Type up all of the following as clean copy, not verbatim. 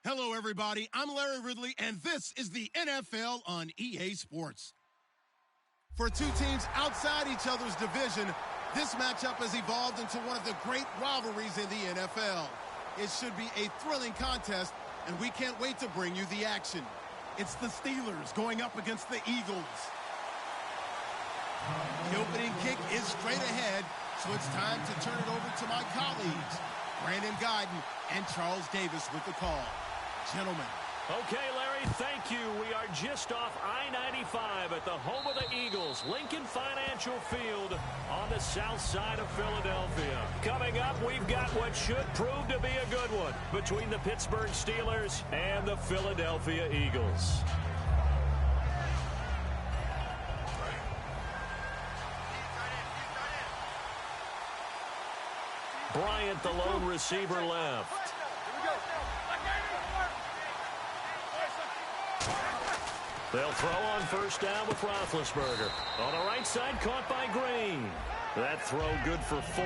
Hello, everybody. I'm Larry Ridley, and this is the NFL on EA Sports. For two teams outside each other's division, this matchup has evolved into one of the great rivalries in the NFL. It should be a thrilling contest, and we can't wait to bring you the action. It's the Steelers going up against the Eagles. The opening kick is straight ahead, so it's time to turn it over to my colleagues, Brandon Guyton and Charles Davis with the call. Gentlemen. Okay, Larry, thank you. We are just off I-95 at the home of the Eagles, Lincoln Financial Field on the south side of Philadelphia. Coming up, we've got what should prove to be a good one between the Pittsburgh Steelers and the Philadelphia Eagles. Bryant, the lone receiver, left. They'll throw on first down with Roethlisberger. On the right side, caught by Green. That throw good for 4.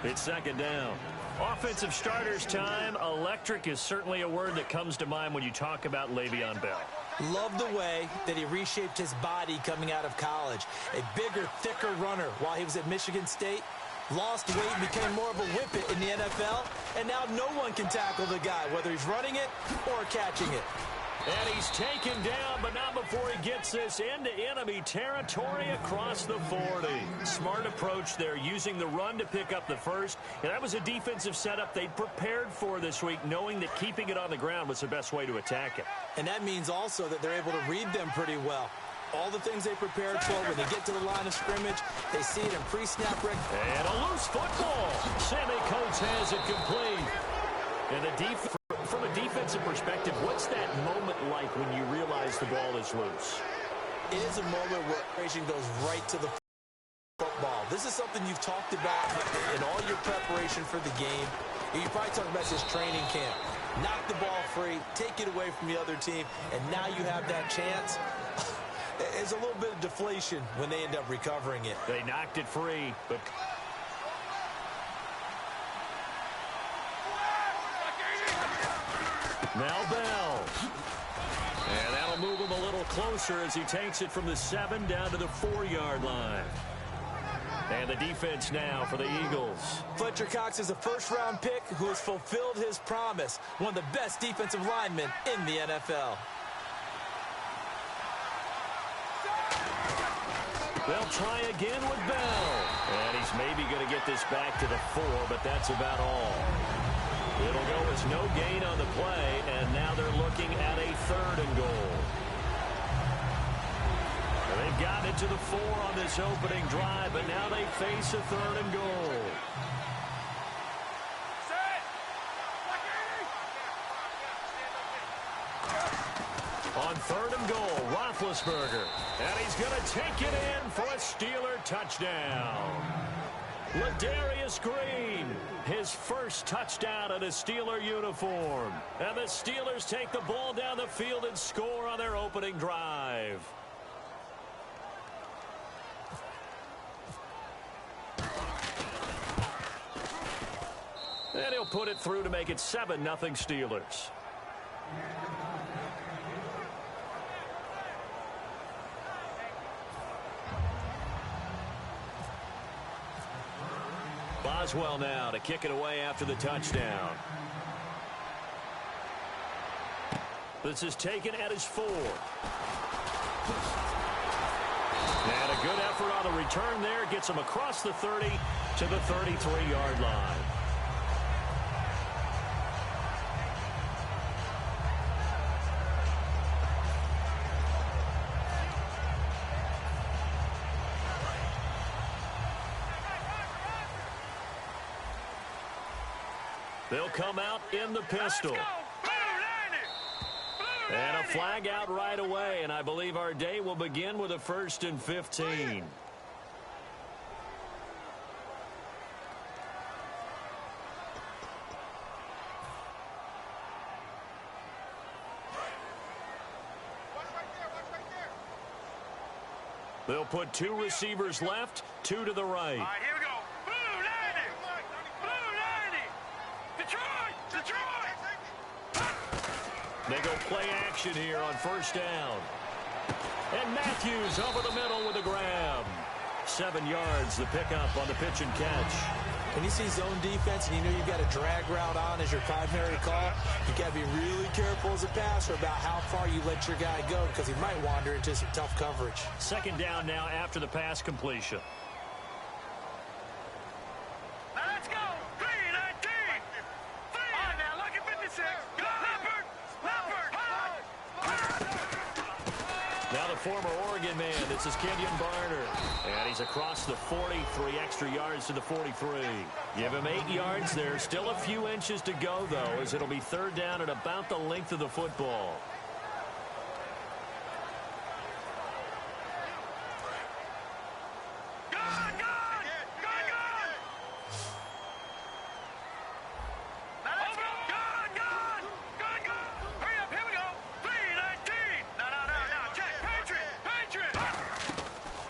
It's second down. Offensive starters time. Electric is certainly a word that comes to mind when you talk about Le'Veon Bell. Love the way that he reshaped his body coming out of college. A bigger, thicker runner while he was at Michigan State. Lost weight and became more of a whippet in the NFL. And now no one can tackle the guy, whether he's running it or catching it. And he's taken down, but not before he gets this into enemy territory across the 40. Smart approach there, using the run to pick up the first. And that was a defensive setup they'd prepared for this week, knowing that keeping it on the ground was the best way to attack it. And that means also that they're able to read them pretty well. All the things they prepared for, when they get to the line of scrimmage, they see it in pre-snap rec. And a loose football. Sammy Coates has it complete. And from a defensive perspective, what's that moment like when you realize the ball is loose? It is a moment where preparation goes right to the football. This is something you've talked about in all your preparation for the game. You probably talked about this training camp. Knock the ball free, take it away from the other team, and now you have that chance. There's a little bit of deflation when they end up recovering it. They knocked it free, but... Now Bell. And that'll move him a little closer as he takes it from the 7 down to the 4-yard line. And the defense now for the Eagles. Fletcher Cox is a first-round pick who has fulfilled his promise. One of the best defensive linemen in the NFL. They'll try again with Bell. And he's maybe going to get this back to the 4, but that's about all. It'll go as no gain on the play, and now they're looking at a 3rd and goal. And they've gotten it to the 4 on this opening drive, but now they face a 3rd and goal. On 3rd and goal, Roethlisberger. And he's going to take it in for a Steeler touchdown. Ladarius Green, his first touchdown in a Steeler uniform. And the Steelers take the ball down the field and score on their opening drive. And he'll put it through to make it 7-0 Steelers. Boswell now to kick it away after the touchdown. This is taken at his 4. And a good effort on the return there. Gets him across the 30 to the 33-yard line. They'll come out in the pistol. And a flag out right away, and I believe our day will begin with a 1st and 15. They'll put 2 receivers left, 2 to the right. All right, here we go. Blue 90. Blue 90. Detroit. Detroit. They go play action here on first down. And Matthews over the middle with a grab. 7 yards, the pickup on the pitch and catch. When you see zone defense and you know you've got a drag route on as your primary call, you got to be really careful as a passer about how far you let your guy go because he might wander into some tough coverage. Second down now after the pass completion. Let's go. 3-19. All right, now, look at 56. Go, Leopard. Now the former Oregon man, this is Kenyon Barner. And he's across the 40, 3 extra yards to the 43. Give him 8 yards there. Still a few inches to go, though, as it'll be third down at about the length of the football.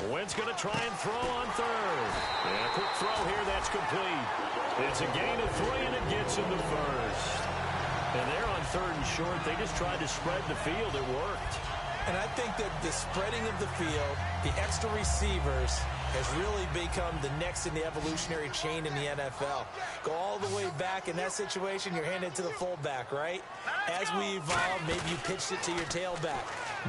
Wentz going to try and throw on third. And a quick throw here, that's complete. It's a gain of 3, and it gets him the first. And they're on third and short. They just tried to spread the field. It worked. And I think that the spreading of the field, the extra receivers, has really become the next in the evolutionary chain in the NFL. Go all the way back in that situation, you're handed to the fullback, right? As we evolve, maybe you pitched it to your tailback.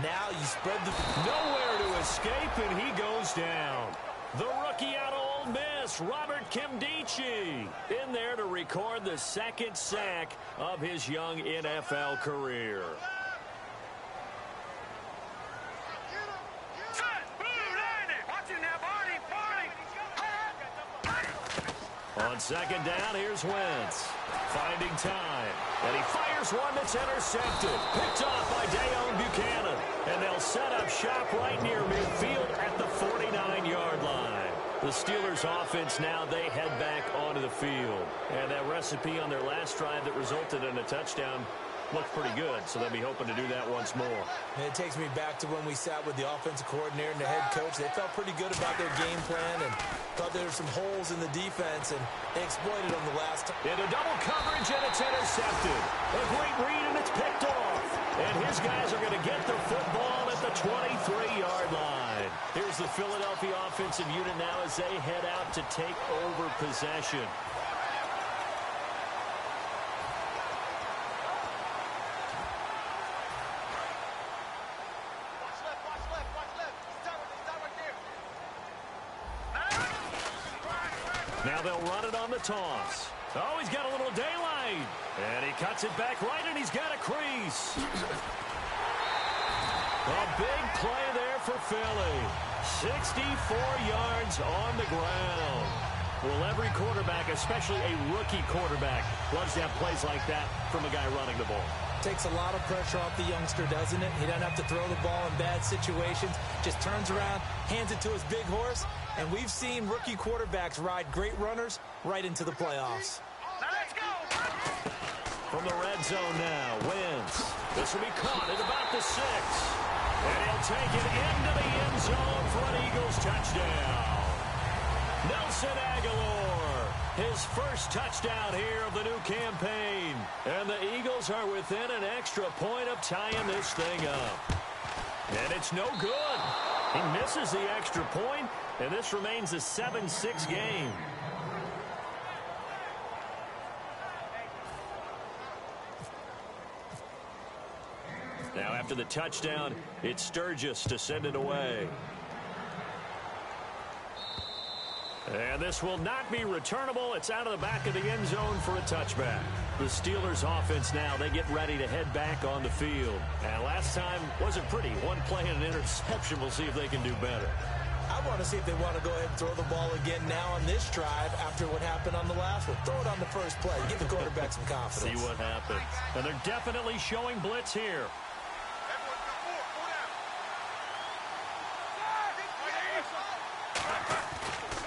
Now you spread the... Nowhere to escape, and he goes down. The rookie out of Ole Miss, Robert Kimdichie, in there to record the second sack of his young NFL career. On second down, here's Wentz. Finding time. And he fires one that's intercepted. Picked off by Dayon Buchanan. And they'll set up shop right near midfield at the 49-yard line. The Steelers offense now, they head back onto the field. And that recipe on their last drive that resulted in a touchdown looked pretty good, so they'll be hoping to do that once more. And it takes me back to when we sat with the offensive coordinator and the head coach. They felt pretty good about their game plan and thought there were some holes in the defense, and they exploited them the last time. Into double coverage, and it's intercepted. A great read, and it's picked off. And his guys are going to get the football at the 23-yard line. Here's the Philadelphia offensive unit now as they head out to take over possession. Now they'll run it on the toss. Oh, he's got a little daylight. And he cuts it back right, and he's got a crease. A big play there for Philly. 64 yards on the ground. Well, every quarterback, especially a rookie quarterback, loves to have plays like that from a guy running the ball. Takes a lot of pressure off the youngster, doesn't it? He doesn't have to throw the ball in bad situations. Just turns around, hands it to his big horse. And we've seen rookie quarterbacks ride great runners right into the playoffs. Let's go. From the red zone now, Wentz. This will be caught at about the 6. And he'll take it into the end zone for an Eagles touchdown. Nelson Aguilar, his first touchdown here of the new campaign. And the Eagles are within an extra point of tying this thing up. And it's no good. He misses the extra point, and this remains a 7-6 game. Now after the touchdown, it's Sturgis to send it away. And this will not be returnable. It's out of the back of the end zone for a touchback. The Steelers offense now, they get ready to head back on the field. And last time wasn't pretty. One play and an interception. We'll see if they can do better. I want to see if they want to go ahead and throw the ball again now on this drive after what happened on the last one. Throw it on the first play. Give the quarterback some confidence. See what happens. And they're definitely showing blitz here.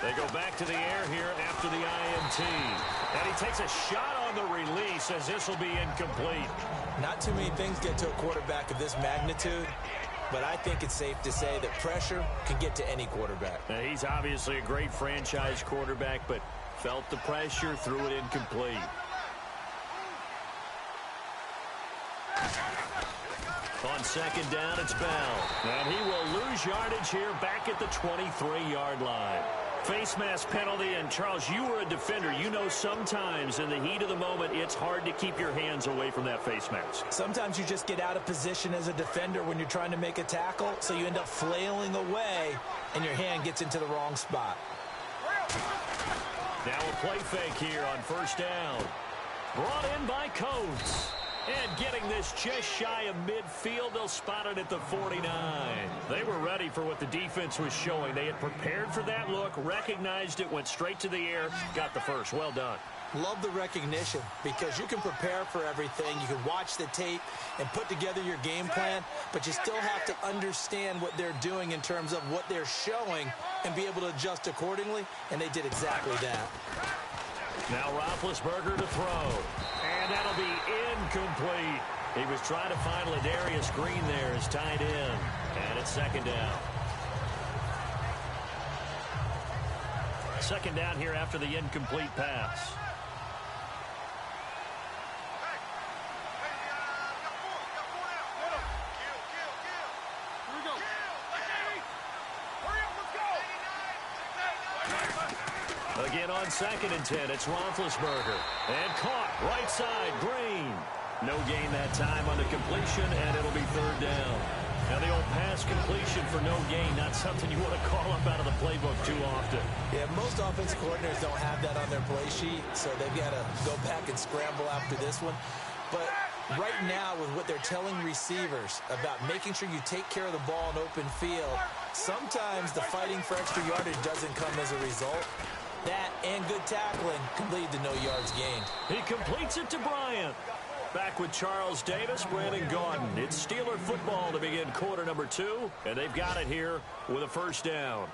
They go back to the air here after the INT. And he takes a shot on the release as this will be incomplete. Not too many things get to a quarterback of this magnitude, but I think it's safe to say that pressure can get to any quarterback. Now, he's obviously a great franchise quarterback, but felt the pressure, threw it incomplete. On second down, it's Bell. And he will lose yardage here back at the 23-yard line. Face mask penalty, and Charles, you were a defender. You know sometimes in the heat of the moment, it's hard to keep your hands away from that face mask. Sometimes you just get out of position as a defender when you're trying to make a tackle, so you end up flailing away, and your hand gets into the wrong spot. Now a play fake here on first down. Brought in by Coates. And getting this just shy of midfield, they'll spot it at the 49. They were ready for what the defense was showing. They had prepared for that look, recognized it, went straight to the air, got the first. Well done. Love the recognition because you can prepare for everything. You can watch the tape and put together your game plan, but you still have to understand what they're doing in terms of what they're showing and be able to adjust accordingly, and they did exactly that. Now Roethlisberger to throw. And that'll be incomplete. He was trying to find Ladarius Green there as tight end. And it's second down. Second down here after the incomplete pass. Again on second and 10, it's Roethlisberger. And caught, right side, Green. No gain that time on the completion, and it'll be third down. Now the old pass completion for no gain, not something you want to call up out of the playbook too often. Yeah, most offensive coordinators don't have that on their play sheet, so they've got to go back and scramble after this one. But right now, with what they're telling receivers about making sure you take care of the ball in open field, sometimes the fighting for extra yardage doesn't come as a result. That and good tackling can lead to no yards gained. He completes it to Bryant. Back with Charles Davis, Brandon Gaudin. It's Steeler football to begin quarter number 2, and they've got it here with a first down.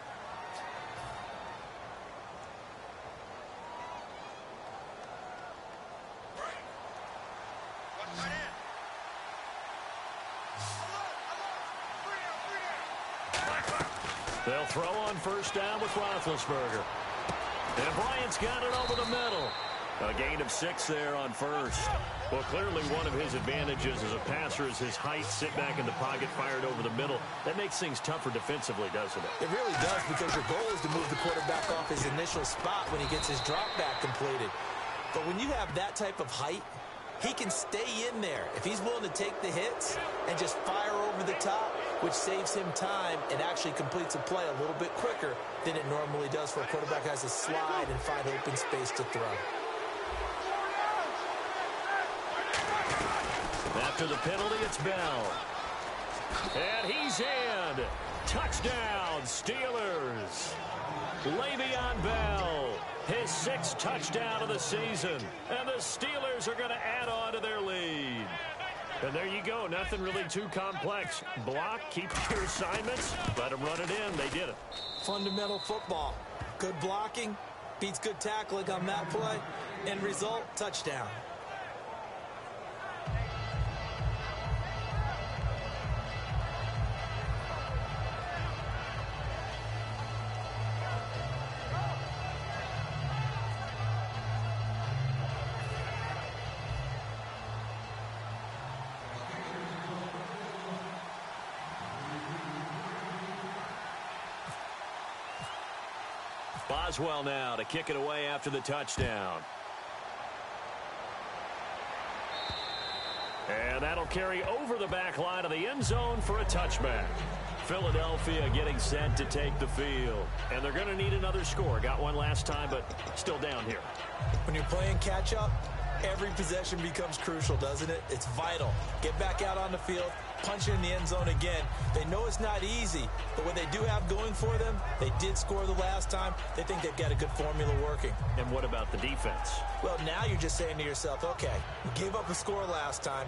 They'll throw on first down with Roethlisberger. And Bryant's got it over the middle. A gain of 6 there on first. Well, clearly one of his advantages as a passer is his height, sit back in the pocket, fired over the middle. That makes things tougher defensively, doesn't it? It really does, because your goal is to move the quarterback off his initial spot when he gets his drop back completed. But when you have that type of height, he can stay in there if he's willing to take the hits and just fire over the top, which saves him time and actually completes a play a little bit quicker than it normally does for a quarterback who has to slide and find open space to throw. After the penalty, it's Bell. And he's in. Touchdown, Steelers. Le'Veon Bell, his 6th touchdown of the season. And the Steelers are going to add on to their lead. And there you go. Nothing really too complex. Block, keep your assignments, let them run it in. They did it. Fundamental football. Good blocking beats good tackling on that play. End result, touchdown. Boswell now to kick it away after the touchdown. And that'll carry over the back line of the end zone for a touchback. Philadelphia getting set to take the field. And they're going to need another score. Got one last time, but still down here. When you're playing catch-up, every possession becomes crucial, doesn't it? It's vital. Get back out on the field, punch it in the end zone again. They know it's not easy, but what they do have going for them, they did score the last time. They think they've got a good formula working. And what about the defense? Well, now you're just saying to yourself, okay, we gave up a score last time.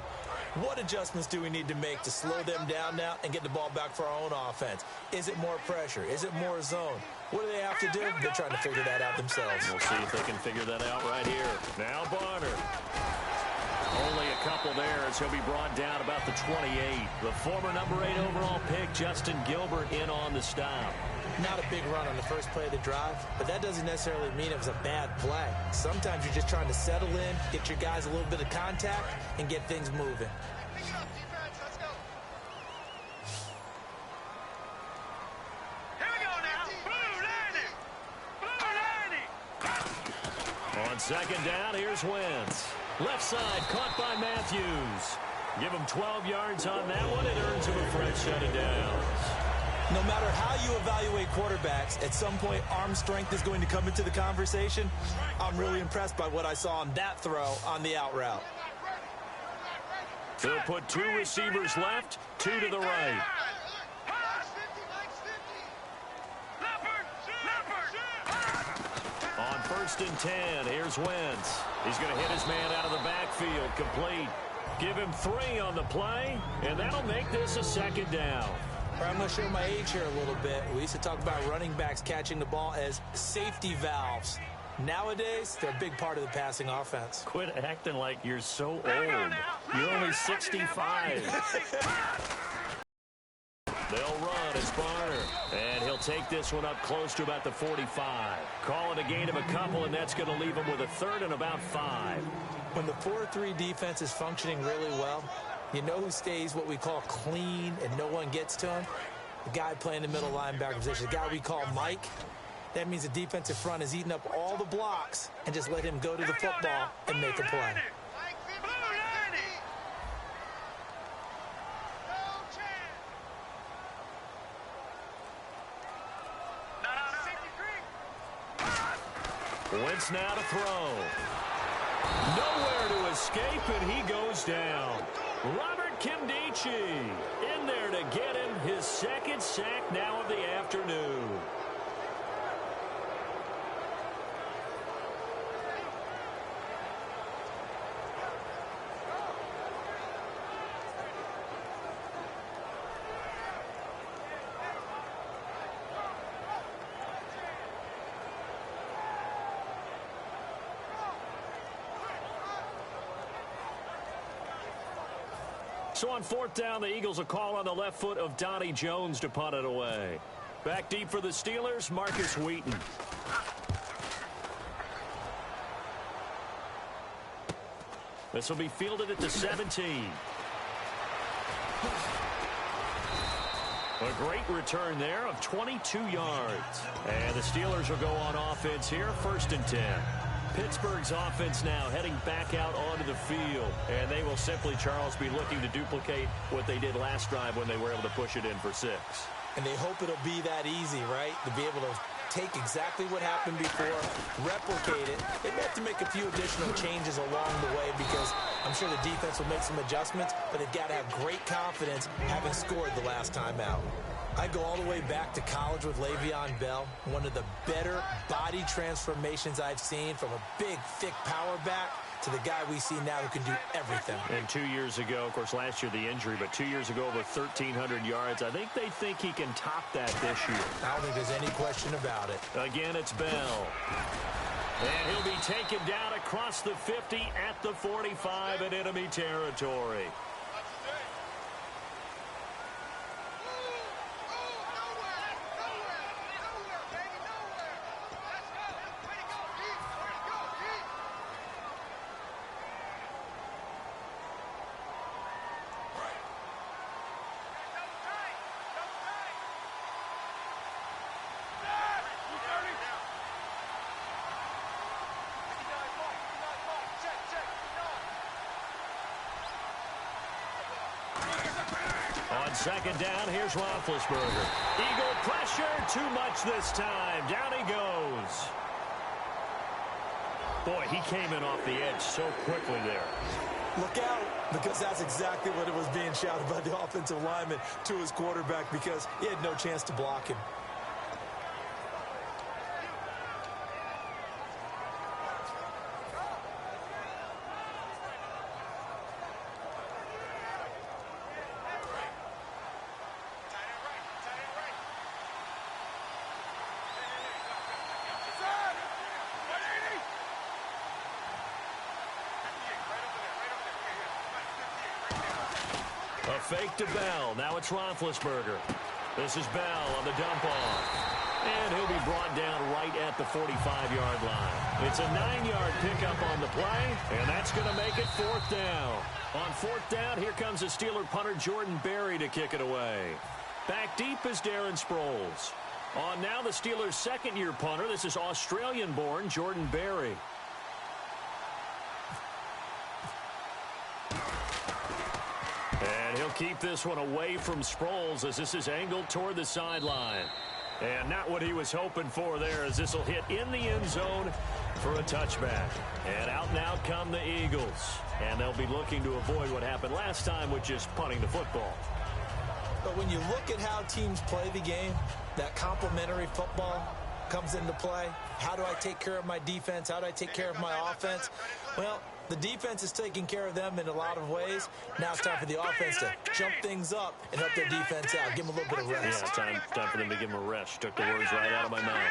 What adjustments do we need to make to slow them down now and get the ball back for our own offense? Is it more pressure? Is it more zone? What do they have to do? They're trying to figure that out themselves. We'll see if they can figure that out right here. Now Barner. Only a couple there as he'll be brought down about the 28. The former number 8 overall pick, Justin Gilbert, in on the stop. Not a big run on the first play of the drive, but that doesn't necessarily mean it was a bad play. Sometimes you're just trying to settle in, get your guys a little bit of contact, and get things moving. On second down, here's Wentz. Left side, caught by Matthews. Give him 12 yards on that one. It earns him a fresh set of downs. No matter how you evaluate quarterbacks, at some point arm strength is going to come into the conversation. I'm really impressed by what I saw on that throw on the out route. They'll put 2 receivers left, 2 to the right. On 1st and 10, here's Wentz. He's going to hit his man out of the backfield, complete. Give him 3 on the play, and that'll make this a second down. I'm going to show my age here a little bit. We used to talk about running backs catching the ball as safety valves. Nowadays, they're a big part of the passing offense. Quit acting like you're so old. You're only 65. They'll run as Barner, and he'll take this one up close to about the 45. Call it a gain of a couple, and that's going to leave him with a 3rd and about 5. When the 4-3 defense is functioning really well, you know who stays what we call clean and no one gets to him? The guy playing the middle linebacker position, the guy we call Mike. That means the defensive front is eating up all the blocks and just let him go to the football and make a play. Wentz now to throw. Nowhere to escape, and he goes down. Robert Kimdichie in there to get him his 2nd sack now of the afternoon. So on 4th down, the Eagles will call on the left foot of Donnie Jones to punt it away. Back deep for the Steelers, Marcus Wheaton. This will be fielded at the 17. A great return there of 22 yards. And the Steelers will go on offense here, 1st and 10. Pittsburgh's offense now heading back out onto the field. And they will simply, Charles, be looking to duplicate what they did last drive when they were able to push it in for 6. And they hope it'll be that easy, right? To be able to take exactly what happened before, replicate it. They may have to make a few additional changes along the way because I'm sure the defense will make some adjustments, but they've got to have great confidence having scored the last time out. I go all the way back to college with Le'Veon Bell, one of the better body transformations I've seen, from a big, thick power back to the guy we see now who can do everything. And 2 years ago, of course, last year the injury, but 2 years ago over 1,300 yards. I think they think he can top that this year. I don't think there's any question about it. Again, it's Bell. And he'll be taken down across the 50 at the 45 in enemy territory. On 2nd down, here's Roethlisberger. Eagle pressure, too much this time. Down he goes. Boy, he came in off the edge so quickly there. Look out, because that's exactly what it was being shouted by the offensive lineman to his quarterback, because he had no chance to block him. A fake to Bell. Now it's Roethlisberger. This is Bell on the dump off. And he'll be brought down right at the 45-yard line. It's a 9-yard pickup on the play, and that's going to make it 4th down. On 4th down, here comes the Steeler punter Jordan Berry to kick it away. Back deep is Darren Sproles. On now the Steelers' second-year punter. This is Australian-born Jordan Berry. And he'll keep this one away from Sproles as this is angled toward the sideline. And not what he was hoping for there, as this will hit in the end zone for a touchback. And out come the Eagles. And they'll be looking to avoid what happened last time with just punting the football. But when you look at how teams play the game, that complementary football comes into play. How do I take care of my defense? How do I take care of my offense? Well, the defense is taking care of them in a lot of ways. Now it's time for the offense to jump things up and help their defense out. Give them a little bit of rest. Yeah, time for them to give them a rest. Took the words right out of my mouth.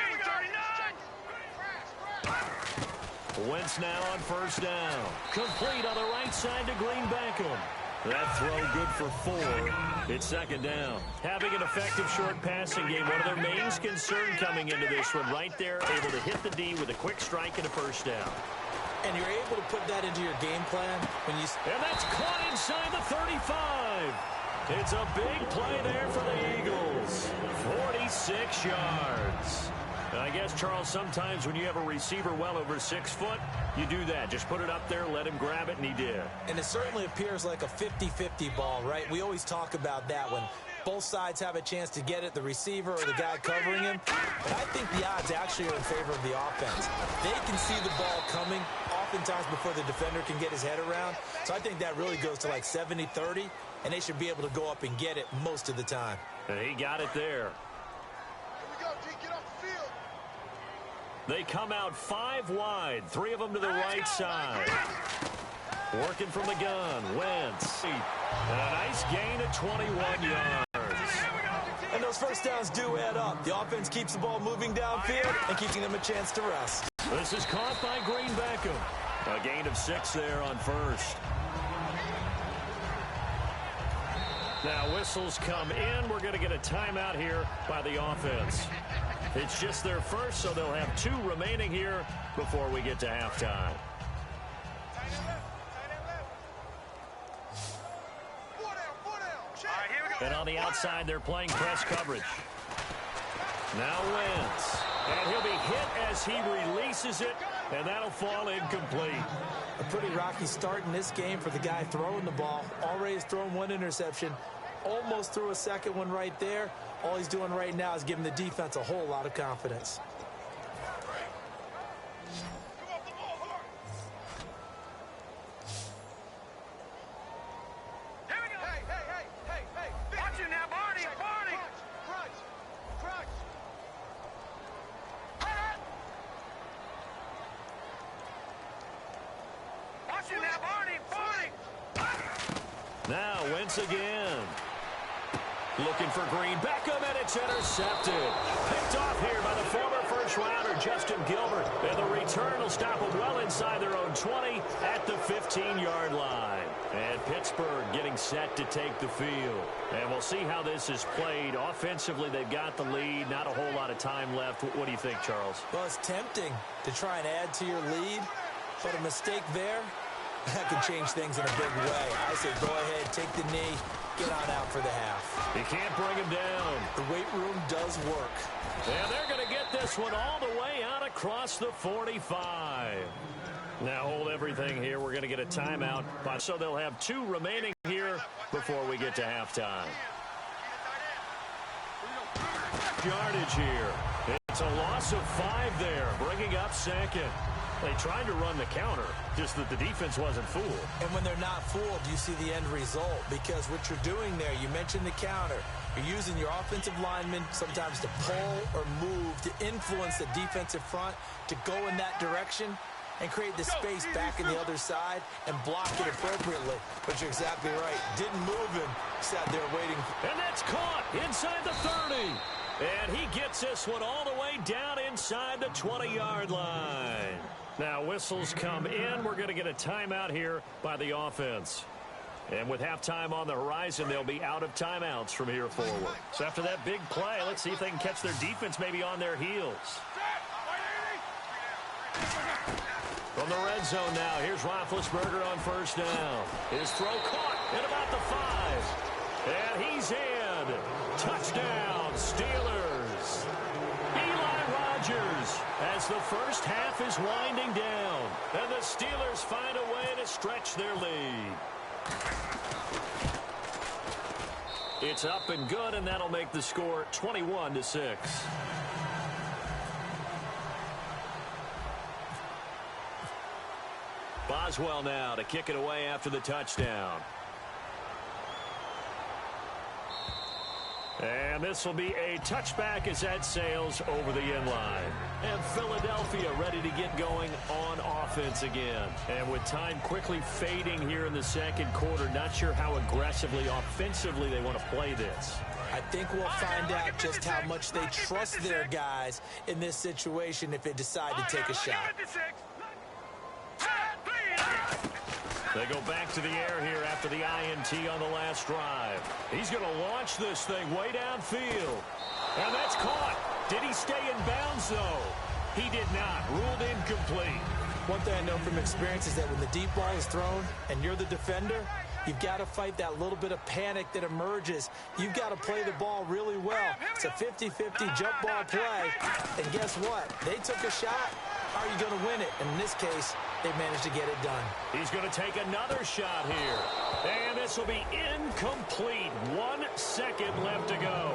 Wentz now on 1st down. Complete on the right side to Green Beckham. That throw good for 4. It's 2nd down. Having an effective short passing game, one of their main concern coming into this one, right there, able to hit the D with a quick strike and a 1st down. And you're able to put that into your game plan when you... And that's caught inside the 35. It's a big play there for the Eagles. 46 yards. And I guess, Charles, sometimes when you have a receiver well over 6 foot, you do that. Just put it up there, let him grab it, and he did. And it certainly appears like a 50-50 ball, right? We always talk about that when both sides have a chance to get it, the receiver or the guy covering him. But I think the odds actually are in favor of the offense. They can see the ball coming oftentimes before the defender can get his head around. So I think that really goes to like 70-30, and they should be able to go up and get it most of the time. And he got it there. They come out 5 wide, 3 of them to the right side. Working from the gun, Wentz. And a nice gain of 21 yards. And those 1st downs do add up. The offense keeps the ball moving downfield and keeping them a chance to rest. This is caught by Green Beckham. A gain of 6 there on 1st. Now whistles come in. We're going to get a timeout here by the offense. It's just their first, so they'll have 2 remaining here before we get to halftime. And on the outside, they're playing press coverage. Now Wentz. And he'll be hit as he releases it, and that'll fall incomplete. A pretty rocky start in this game for the guy throwing the ball. Already has thrown 1 interception. Almost threw a 2nd one right there. All he's doing right now is giving the defense a whole lot of confidence. Here we go. Hey. Watch it now, Barney. Crunch. Watch it now, Barney. Now Wentz again. Looking for Green Beckham, and it's intercepted. Picked off here by the former first-rounder Justin Gilbert. And the return will stop them well inside their own 20 at the 15-yard line. And Pittsburgh getting set to take the field. And we'll see how this is played. Offensively, they've got the lead. Not a whole lot of time left. What do you think, Charles? Well, it's tempting to try and add to your lead, but a mistake there, that can change things in a big way. I say go ahead, take the knee, get on out for the half. You can't bring him down. The weight room does work. And they're going to get this one all the way out across the 45. Now hold everything here. We're going to get a timeout. So they'll have 2 remaining here before we get to halftime. Yardage here. It's a loss of 5 there, bringing up 2nd. They tried to run the counter, just that the defense wasn't fooled. And when they're not fooled, you see the end result. Because what you're doing there, you mentioned the counter. You're using your offensive linemen sometimes to pull or move, to influence the defensive front, to go in that direction and create the space back in the other side and block it appropriately. But you're exactly right. Didn't move him. Sat there waiting. And that's caught inside the 30. And he gets this one all the way down inside the 20-yard line. Now whistles come in. We're going to get a timeout here by the offense. And with halftime on the horizon, they'll be out of timeouts from here forward. So after that big play, let's see if they can catch their defense maybe on their heels. From the red zone now, here's Roethlisberger on first down. His throw caught at about the 5. And he's in. Touchdown, Steelers. Eli Rogers, as the first half is winding down. And the Steelers find a way to stretch their lead. It's up and good, and that'll make the score 21-6. Boswell now to kick it away after the touchdown. And this will be a touchback as that sails over the end line. And Philadelphia ready to get going on offense again. And with time quickly fading here in the second quarter, not sure how aggressively, offensively they want to play this. I think we'll find out just how much they trust their guys in this situation if they decide to take a shot. They go back to the air here after the INT on the last drive. He's going to launch this thing way downfield. And that's caught. Did he stay in bounds, though? He did not. Ruled incomplete. One thing I know from experience is that when the deep ball is thrown and you're the defender, you've got to fight that little bit of panic that emerges. You've got to play the ball really well. It's a 50-50 jump ball play. And guess what? They took a shot. How are you going to win it? And in this case, they managed to get it done. He's going to take another shot here. And this will be incomplete. 1 second left to go.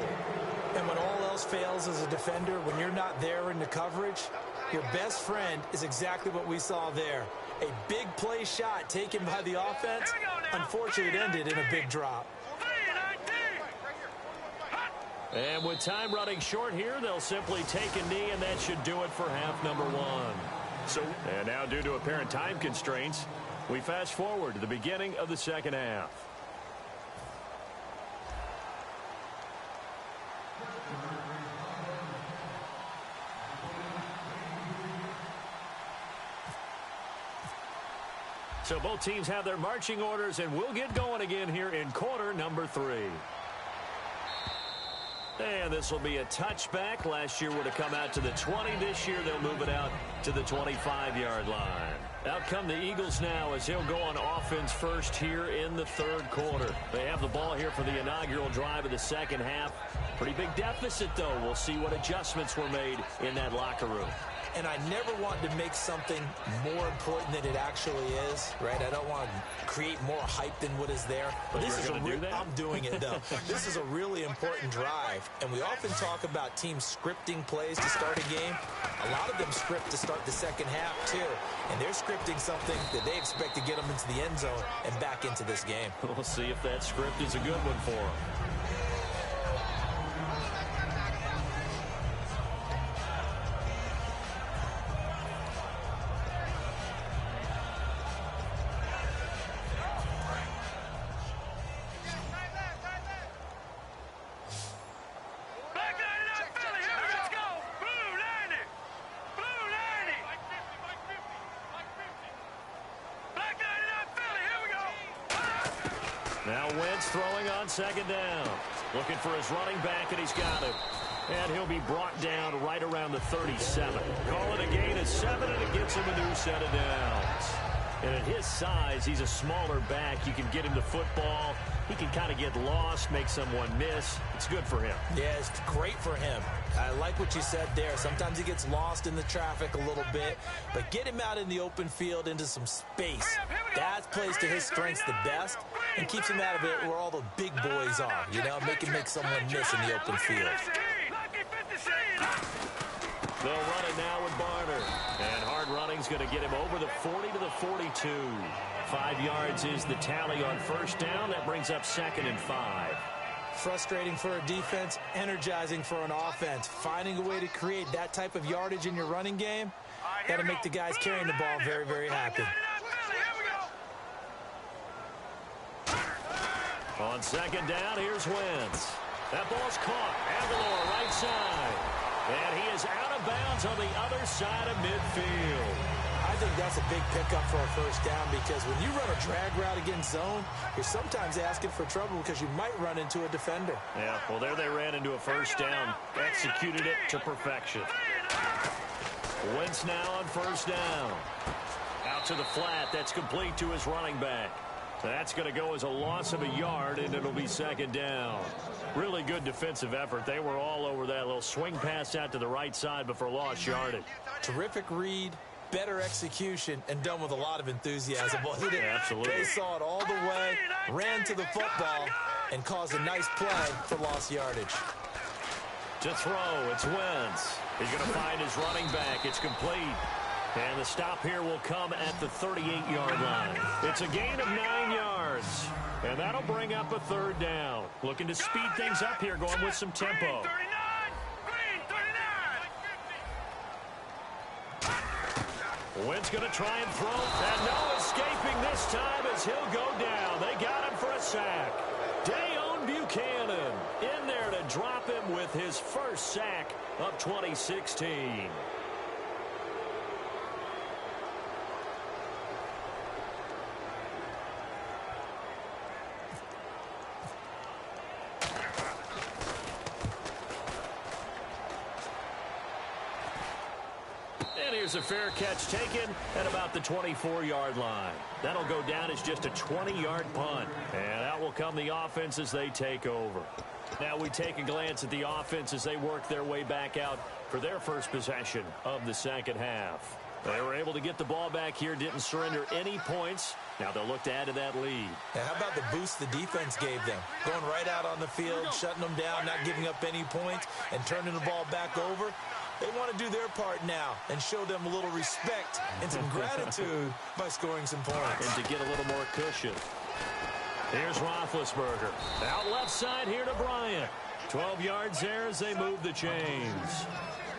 And when all else fails as a defender, when you're not there in the coverage, your best friend is exactly what we saw there. A big play shot taken by the offense. Unfortunately, it ended in a big drop. And with time running short here, they'll simply take a knee, and that should do it for half number 1. And now, due to apparent time constraints, we fast forward to the beginning of the second half. So both teams have their marching orders, and we'll get going again here in quarter number 3. And this will be a touchback. Last year would have come out to the 20. This year they'll move it out to the 25-yard line. Out come the Eagles now as he'll go on offense first here in the third quarter. They have the ball here for the inaugural drive of the second half. Pretty big deficit, though. We'll see what adjustments were made in that locker room. And I never want to make something more important than it actually is, right? I don't want to create more hype than what is there. But this is I'm doing it, though. This is a really important drive. And we often talk about teams scripting plays to start a game. A lot of them script to start the second half, too. And they're scripting something that they expect to get them into the end zone and back into this game. We'll see if that script is a good one for them. Now Wentz throwing on second down. Looking for his running back, and he's got him. And he'll be brought down right around the 37. Call it a gain of 7, and it gets him a new set of downs. And at his size, he's a smaller back. You can get him the football. He can kind of get lost, make someone miss. It's good for him. Yeah, it's great for him. I like what you said there. Sometimes he gets lost in the traffic a little bit, but get him out in the open field into some space. That plays to his strengths the best and keeps him out of it where all the big boys are, you know, make someone miss in the open field. They'll run it now with Barner. And hard running's going to get him over the 40 to the 42. 5 yards is the tally on first down. That brings up 2nd and 5. Frustrating for a defense, energizing for an offense. Finding a way to create that type of yardage in your running game, got to make the guys carrying the ball very, very happy. On second down, here's Wentz. That ball's caught. Aguilar right side. And he is out of bounds on the other side of midfield. I think that's a big pickup for a first down because when you run a drag route against zone, you're sometimes asking for trouble because you might run into a defender. Yeah, well, there they ran into a first down. Executed it to perfection. Wentz now on first down. Out to the flat. That's complete to his running back. That's going to go as a loss of a yard, and it'll be second down. Really good defensive effort. They were all over that little swing pass out to the right side, but for lost yardage. Terrific read, better execution, and done with a lot of enthusiasm, wasn't it? Absolutely. They saw it all the way, ran to the football, and caused a nice play for lost yardage. To throw, it's Wentz. He's going to find his running back. It's complete. And the stop here will come at the 38-yard line. It's a gain of 9 yards. And that'll bring up a third down. Looking to speed things up here, going with some tempo. Wentz going to try and throw. And no escaping this time as he'll go down. They got him for a sack. Dayon Buchanan in there to drop him with his first sack of 2016. Here's a fair catch taken at about the 24-yard line. That'll go down as just a 20-yard punt. And out will come the offense as they take over. Now we take a glance at the offense as they work their way back out for their first possession of the second half. They were able to get the ball back here, didn't surrender any points. Now they'll look to add to that lead. Now, how about the boost the defense gave them? Going right out on the field, shutting them down, not giving up any points, and turning the ball back over. They want to do their part now and show them a little respect and some gratitude by scoring some points. And to get a little more cushion. Here's Roethlisberger. Out left side here to Bryant. 12 yards there as they move the chains.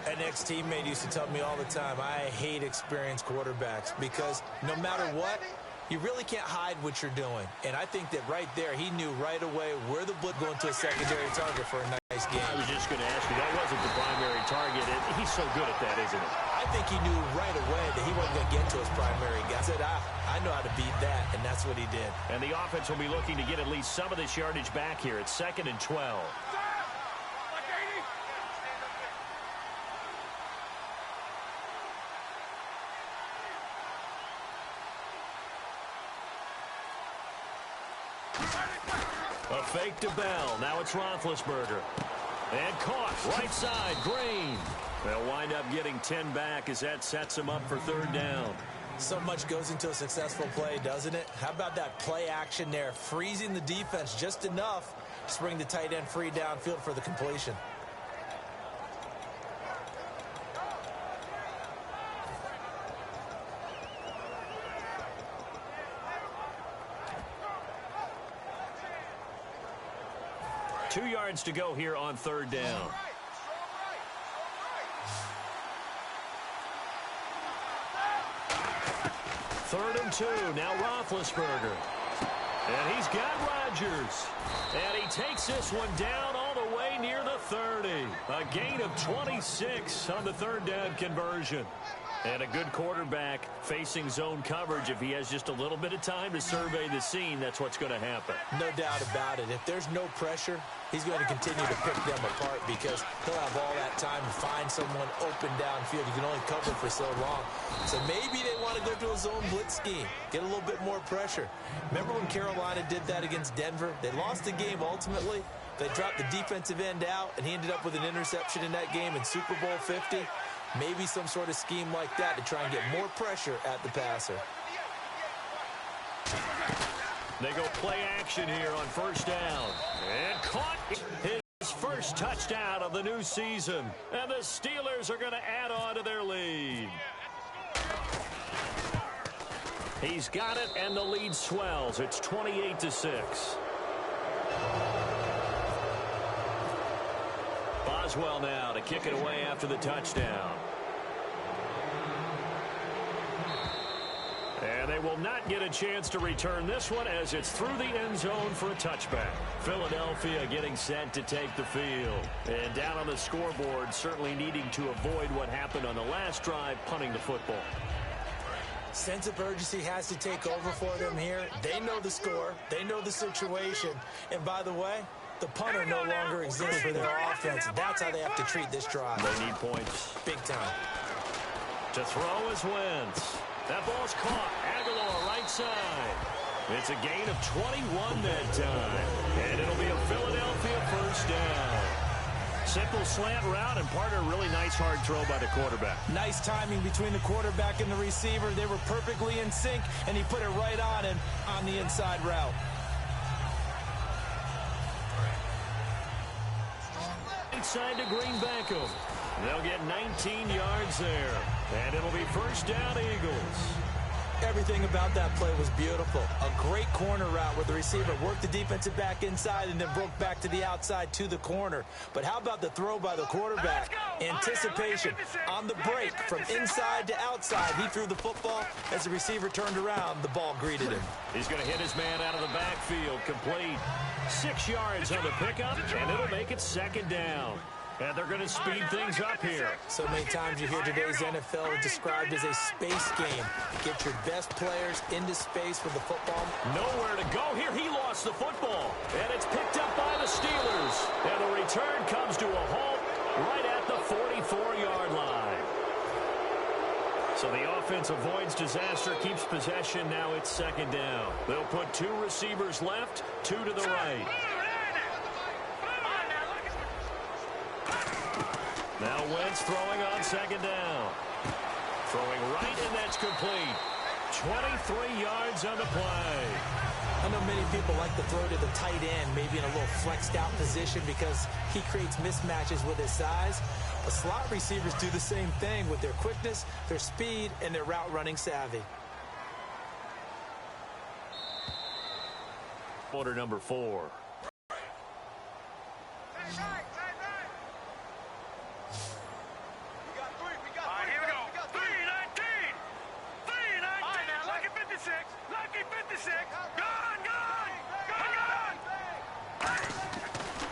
An ex-teammate used to tell me all the time, I hate experienced quarterbacks because no matter what, you really can't hide what you're doing. And I think that right there, he knew right away where the blitz going to a secondary target for a nice game. I was just going to ask you, that wasn't the primary target. He's so good at that, isn't he? I think he knew right away that he wasn't going to get to his primary guy. He said, I know how to beat that, and that's what he did. And the offense will be looking to get at least some of this yardage back here. It's 2nd and 12. A fake to Bell. Now it's Roethlisberger. And caught. Right side. Green. They'll wind up getting 10 back as that sets them up for third down. So much goes into a successful play, doesn't it? How about that play action there? Freezing the defense just enough to bring the tight end free downfield for the completion. Two yards to go here on third down. Third and 2. Now Roethlisberger. And he's got Rodgers. And he takes this one down all the way near the 30. A gain of 26 on the third down conversion. And a good quarterback facing zone coverage. If he has just a little bit of time to survey the scene, that's what's going to happen. No doubt about it. If there's no pressure, he's going to continue to pick them apart because he'll have all that time to find someone open downfield. You can only cover for so long. So maybe they want to go to a zone blitz scheme, get a little bit more pressure. Remember when Carolina did that against Denver? They lost the game ultimately. They dropped the defensive end out, and he ended up with an interception in that game in Super Bowl 50. Maybe some sort of scheme like that to try and get more pressure at the passer. They go play action here on first down. And caught his first touchdown of the new season. And the Steelers are going to add on to their lead. He's got it, and the lead swells. It's 28-6. Boswell now to kick it away after the touchdown. And they will not get a chance to return this one as it's through the end zone for a touchback. Philadelphia getting set to take the field. And down on the scoreboard, certainly needing to avoid what happened on the last drive, punting the football. Sense of urgency has to take over for them here. They know the score. They know the situation. And by the way, the punter no longer exists for their offense. That's how they have to treat this drive. They need points. Big time. To throw is Wentz. That ball's caught. Aguilar right side. It's a gain of 21 that time. And it'll be a Philadelphia first down. Simple slant route, and part of a really nice hard throw by the quarterback. Nice timing between the quarterback and the receiver. They were perfectly in sync, and he put it right on him on the inside route. Inside to Green Beckham. They'll get 19 yards there. And it'll be first down, Eagles. Everything about that play was beautiful. A great corner route where the receiver worked the defensive back inside and then broke back to the outside to the corner. But how about the throw by the quarterback? Anticipation on the break from inside to outside. He threw the football. As the receiver turned around, the ball greeted him. He's going to hit his man out of the backfield. Complete. 6 yards on the pickup, and it'll make it second down. And they're going to speed things up here. So many times you hear today's NFL described as a space game. Get your best players into space with the football. Nowhere to go here. He lost the football. And it's picked up by the Steelers. And the return comes to a halt right at the 44-yard line. So the offense avoids disaster, keeps possession. Now it's second down. They'll put 2 receivers left, 2 to the right. Now Wentz throwing on second down. Throwing right, and that's complete. 23 yards on the play. I know many people like to throw to the tight end, maybe in a little flexed out position because he creates mismatches with his size. But slot receivers do the same thing with their quickness, their speed, and their route running savvy. Quarter number 4.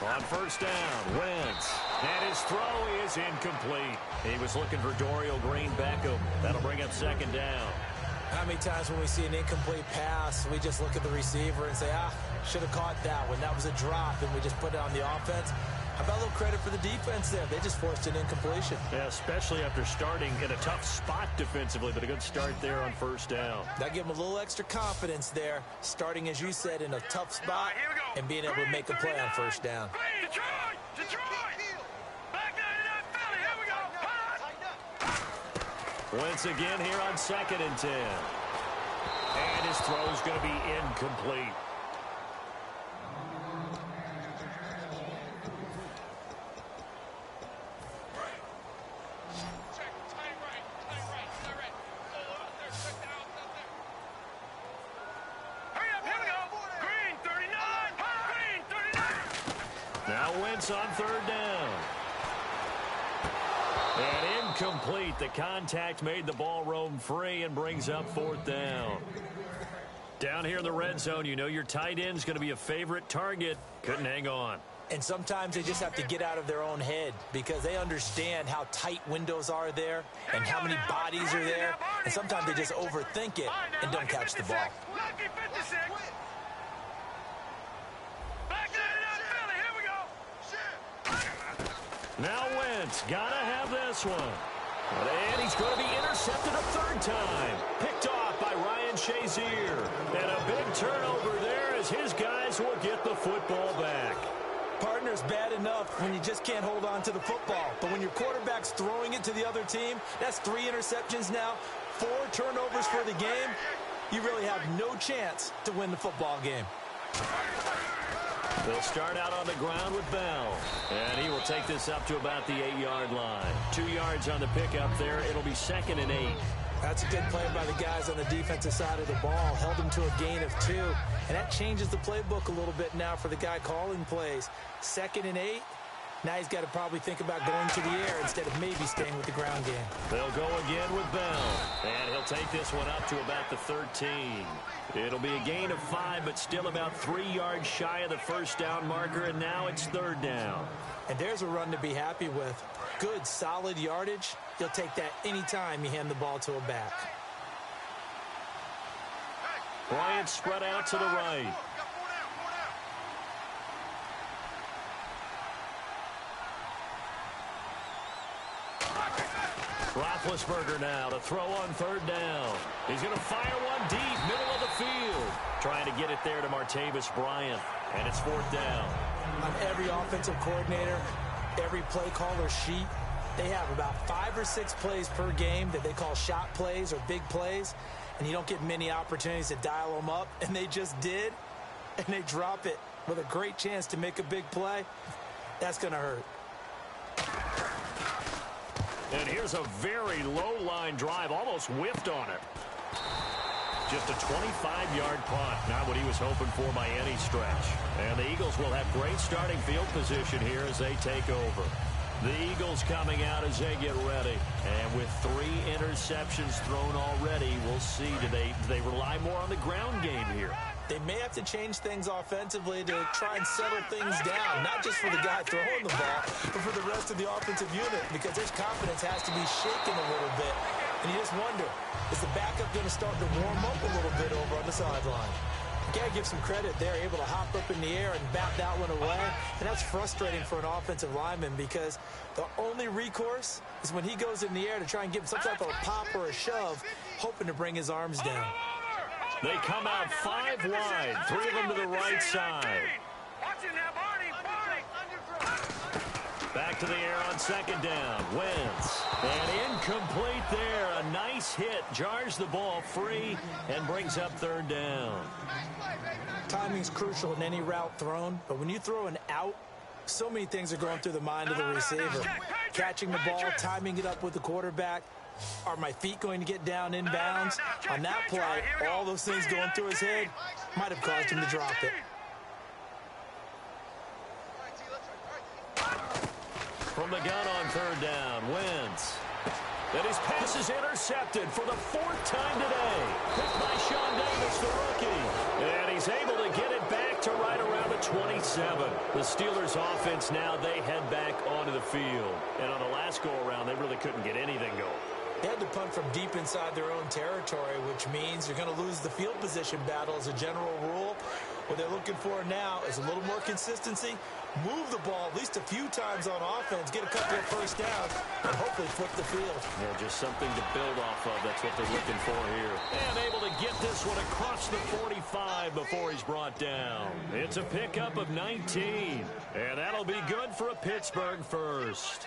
On first down, Wentz. And his throw is incomplete. He was looking for Dorial Green Beckham. That'll bring up second down. How many times when we see an incomplete pass, we just look at the receiver and say, should have caught that one. That was a drop, and we just put it on the offense. How about a little credit for the defense there? They just forced an incompletion. Yeah, especially after starting in a tough spot defensively, but a good start there on first down. That gave them a little extra confidence there, starting, as you said, in a tough spot and being able to make a play on first down. Detroit! Back there, Philly, here we go. Wentz again here on 2nd and 10. And his throw is going to be incomplete. On third down. And incomplete. The contact made the ball roam free and brings up 4th down. Down here in the red zone, you know your tight end's going to be a favorite target. Couldn't hang on. And sometimes they just have to get out of their own head because they understand how tight windows are there and how many bodies are there. And sometimes they just overthink it and don't catch the ball. Now Wentz, gotta have this one. And he's going to be intercepted a 3rd time. Picked off by Ryan Shazier. And a big turnover there as his guys will get the football back. Partner's bad enough when you just can't hold on to the football. But when your quarterback's throwing it to the other team, that's 3 interceptions now, 4 turnovers for the game. You really have no chance to win the football game. They'll start out on the ground with Bell. And he will take this up to about the 8-yard line. 2 yards on the pickup there. It'll be 2nd and 8. That's a good play by the guys on the defensive side of the ball. Held them to a gain of 2. And that changes the playbook a little bit now for the guy calling plays. 2nd and 8. Now he's got to probably think about going to the air instead of maybe staying with the ground game. They'll go again with Bell. And he'll take this one up to about the 13. It'll be a gain of 5, but still about 3 yards shy of the first down marker, and now it's 3rd down. And there's a run to be happy with. Good, solid yardage. You'll take that anytime you hand the ball to a back. Bryant spread out to the right. Roethlisberger now to throw on third down. He's going to fire one deep, middle of the field. Trying to get it there to Martavis Bryant. And it's fourth down. On every offensive coordinator, every play caller sheet, they have about 5 or 6 plays per game that they call shot plays or big plays. And you don't get many opportunities to dial them up. And they just did. And they drop it with a great chance to make a big play. That's going to hurt. And here's a very low-line drive, almost whiffed on it. Just a 25-yard punt, not what he was hoping for by any stretch. And the Eagles will have great starting field position here as they take over. The Eagles coming out as they get ready. And with 3 interceptions thrown already, we'll see, do they rely more on the ground game here? They may have to change things offensively to try and settle things down, not just for the guy throwing the ball, but for the rest of the offensive unit, because their confidence has to be shaken a little bit. And you just wonder, is the backup going to start to warm up a little bit over on the sideline? You got to give some credit. They're able to hop up in the air and bat that one away, and that's frustrating for an offensive lineman because the only recourse is when he goes in the air to try and give him some type of a pop or a shove, hoping to bring his arms down. They come out 5 wide, 3 of them to the right side. Back to the air on second down. Wentz. And incomplete there. A nice hit. Jars the ball free and brings up third down. Timing's crucial in any route thrown, but when you throw an out, so many things are going through the mind of the receiver. Catching the ball, timing it up with the quarterback. Are my feet going to get down inbounds? On that play, all those things going through his head might have caused him to drop it. From the gun on third down, Wentz. And his pass is intercepted for the 4th time today. Picked by Sean Davis, the rookie. And he's able to get it back to right around the 27. The Steelers offense now, they head back onto the field. And on the last go-around, they really couldn't get anything going. They had to punt from deep inside their own territory, which means you're going to lose the field position battle as a general rule. What they're looking for now is a little more consistency, move the ball at least a few times on offense, get a couple of first downs, and hopefully flip the field. Yeah, just something to build off of. That's what they're looking for here. And able to get this one across the 45 before he's brought down. It's a pickup of 19, and that'll be good for a Pittsburgh first.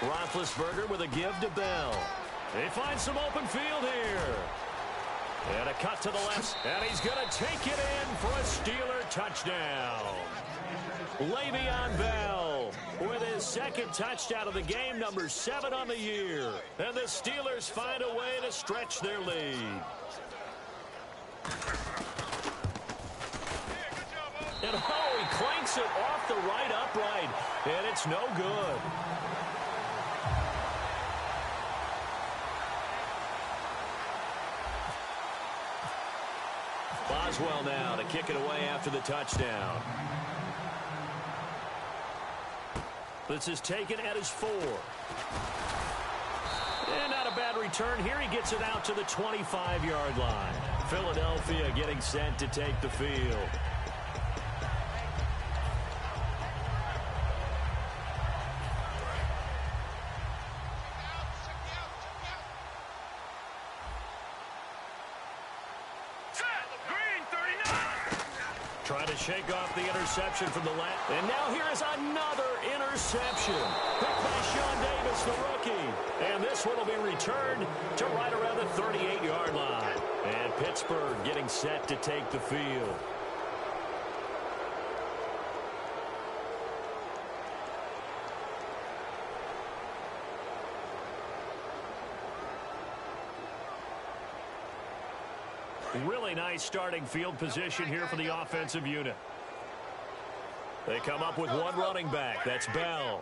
Roethlisberger with a give to Bell. They find some open field here. And a cut to the left. And he's going to take it in for a Steeler touchdown. Le'Veon Bell with his 2nd touchdown of the game, number 7 on the year. And the Steelers find a way to stretch their lead. And he clanks it off the right upright. And it's no good. Boswell now to kick it away after the touchdown. This is taken at his 4. And not a bad return here. He gets it out to the 25-yard line. Philadelphia getting set to take the field. Trying to shake off the interception from the left. And now here is another interception. Picked by Sean Davis, the rookie. And this one will be returned to right around the 38-yard line. And Pittsburgh getting set to take the field. Really nice starting field position here for the offensive unit. They come up with one running back. That's Bell.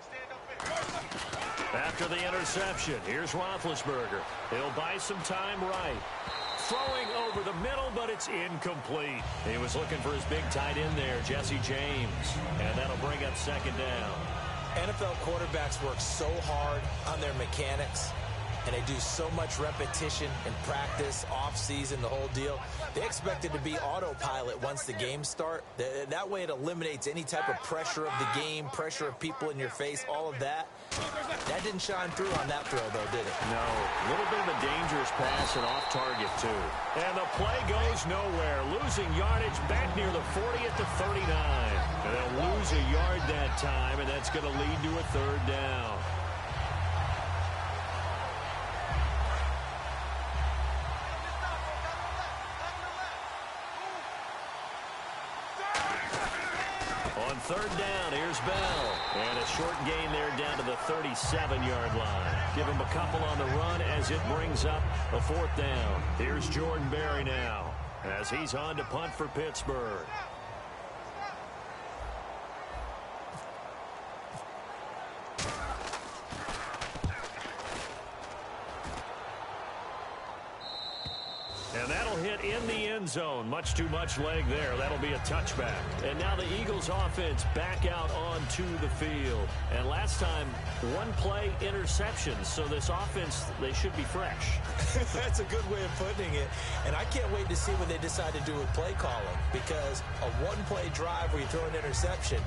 After the interception, here's Roethlisberger. He'll buy some time right. Throwing over the middle, but it's incomplete. He was looking for his big tight end there, Jesse James. And that'll bring up second down. NFL quarterbacks work so hard on their mechanics, and they do so much repetition and practice, off-season, the whole deal. They expect it to be autopilot once the games start. That way it eliminates any type of pressure of the game, pressure of people in your face, all of that. That didn't shine through on that throw, though, did it? No. A little bit of a dangerous pass and off target, too. And the play goes nowhere. Losing yardage back near the 40 at the 39. And they'll lose a yard that time, and that's going to lead to a third down. On third down, here's Bell. And a short gain there down to the 37-yard line. Give him a couple on the run as it brings up a fourth down. Here's Jordan Berry now as he's on to punt for Pittsburgh. And that'll hit in the end zone. Much too much leg there. That'll be a touchback. And now the Eagles offense back out onto the field. And last time, one play interceptions. So this offense, they should be fresh. That's a good way of putting it. And I can't wait to see what they decide to do with play calling. Because a one-play drive where you throw an interception,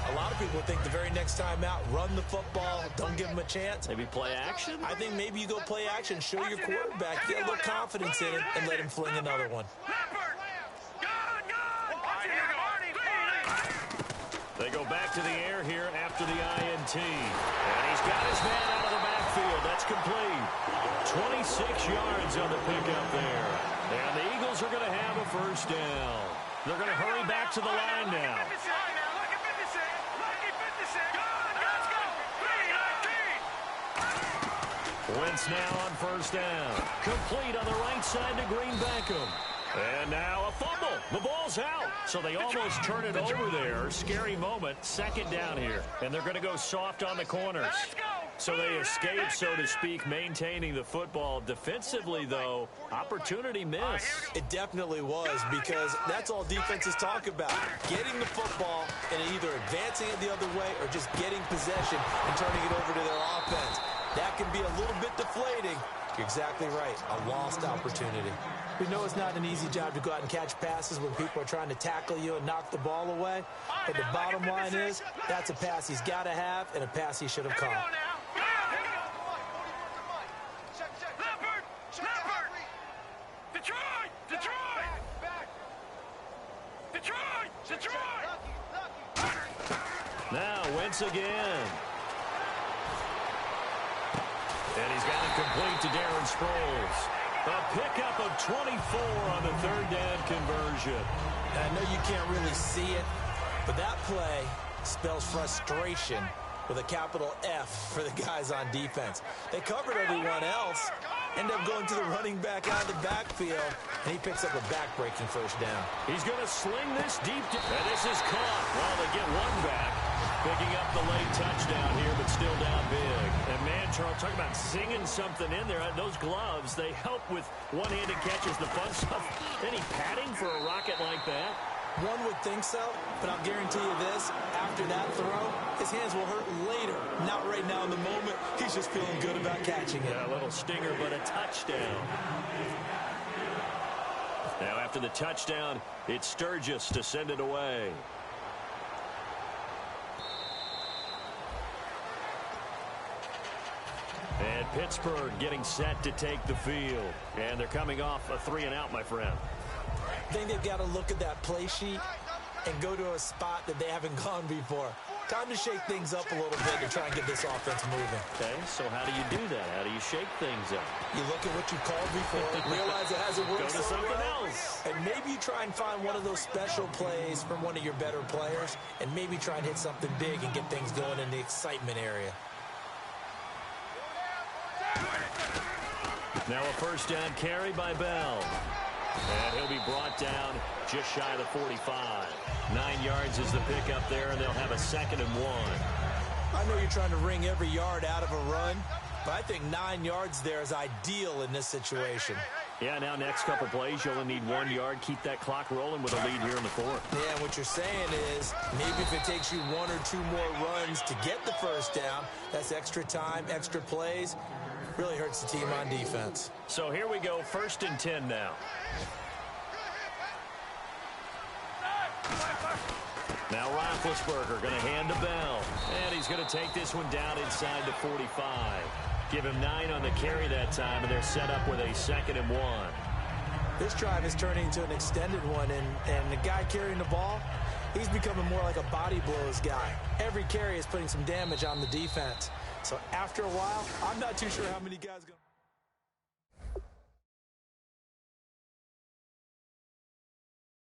a lot of people think the very next time out, run the football, don't give them a chance. Maybe play action? I think maybe you go play action, show your quarterback, get a little confidence in it, and let him fling another one. They go back to the air here after the INT. And he's got his man out of the backfield. That's complete. 26 yards on the pickup there. And the Eagles are going to have a first down. They're going to hurry back to the line now. Wentz now on first down. Complete on the right side to Green Beckham. And now a fumble. The ball's out. So they almost turn it over there. Scary moment. Second down here. And they're going to go soft on the corners. So they escape, so to speak, maintaining the football. Defensively, though, opportunity missed. It definitely was, because that's all defenses talk about. Getting the football and either advancing it the other way or just getting possession and turning it over to their offense. That can be a little bit deflating. You're exactly right. A lost opportunity. We know it's not an easy job to go out and catch passes when people are trying to tackle you and knock the ball away. But the bottom line is, that's a pass he's got to have and a pass he should have caught. Now Wentz again. And he's got it complete to Darren Sproles. A pickup of 24 on the third down conversion. And I know you can't really see it, but that play spells frustration with a capital F for the guys on defense. They covered everyone else, end up going to the running back out of the backfield, and he picks up a back-breaking first down. He's going to sling this deep. And this is caught. Well, they get one back. Picking up the late touchdown here, but still down big. And man, Charles, talk about singing something in there. Those gloves, they help with one-handed catches, the fun stuff. Any padding for a rocket like that? One would think so, but I'll guarantee you this. After that throw, his hands will hurt later. Not right now in the moment. He's just feeling good about catching it. Yeah, a little stinger, but a touchdown. Now after the touchdown, it's Sturgis to send it away. And Pittsburgh getting set to take the field. And they're coming off a 3-and-out, my friend. I think they've got to look at that play sheet and go to a spot that they haven't gone before. Time to shake things up a little bit to try and get this offense moving. Okay, so how do you do that? How do you shake things up? You look at what you called before, realize it hasn't worked Go to so something well, else. and maybe you try and find one of those special plays from one of your better players, and maybe try and hit something big and get things going in the excitement area. Now a first down carry by Bell. And he'll be brought down just shy of the 45. 9 yards is the pickup there, and they'll have a 2nd and 1. I know you're trying to wring every yard out of a run, but I think 9 yards there is ideal in this situation. Yeah, now next couple plays, you only need 1 yard. Keep that clock rolling with a lead here in the fourth. Yeah, and what you're saying is maybe if it takes you 1 or 2 more runs to get the first down, that's extra time, extra plays. Really hurts the team on defense. So here we go, 1st and 10 now. Now Roethlisberger going to hand to Bell. And he's going to take this one down inside the 45. Give him 9 on the carry that time, and they're set up with a 2nd and 1. This drive is turning into an extended one, and the guy carrying the ball, he's becoming more like a body blows guy. Every carry is putting some damage on the defense. So after a while, I'm not too sure how many guys going to...